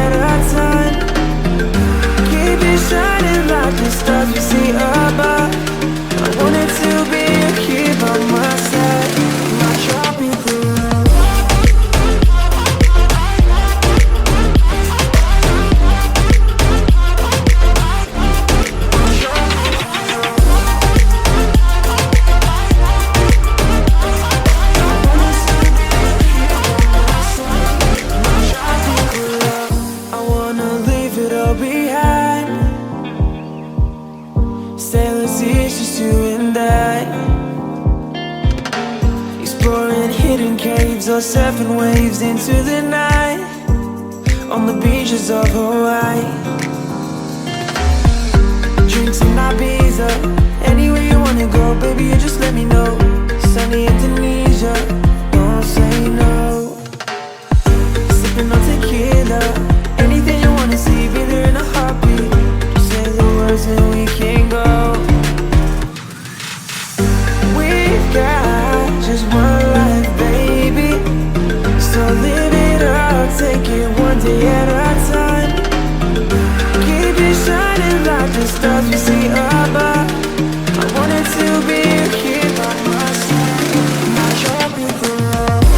at a time. Keep it shining like the stars we see above. I wanted to be here by my side, my tropical love. Or surfing waves into the night on the beaches of Hawaii. Drinks in Ibiza, anywhere you wanna go, baby, you just let me know. Sunny Indonesia, don't say no. Sipping on tequila, anything you wanna see, be there in a heartbeat. Just say the words and we can go. We've got just one life, baby, so live it up, take it one day at a time. Keep it shining like the stars we see above. I wanted to be here by my side, my tropical love.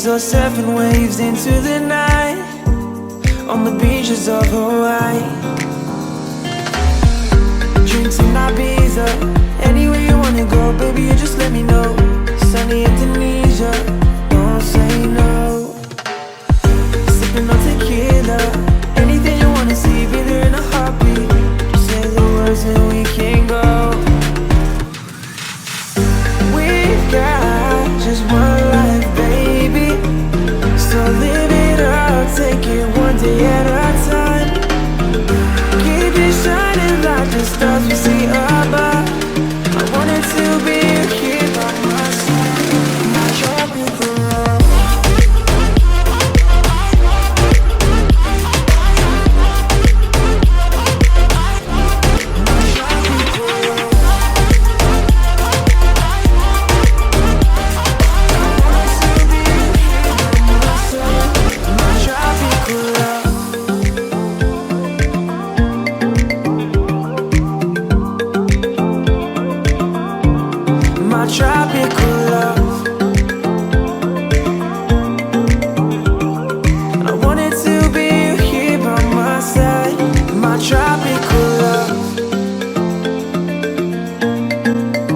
Or surfing waves into the night on the beaches of Hawaii. Drinks in Ibiza, anywhere you wanna go, baby, you just let me know. Sunny Indonesia, don't say no. Sipping on tequila, anything you wanna see, be there in a heartbeat. Just say the words and we can go. We've got just one life, baby, so live it up, take it one day at a time. Keep it shining like the stars we see above. I wanted to be here by my side, my tropical love.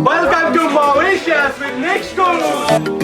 Welcome to Mauritius! That's with Nick School.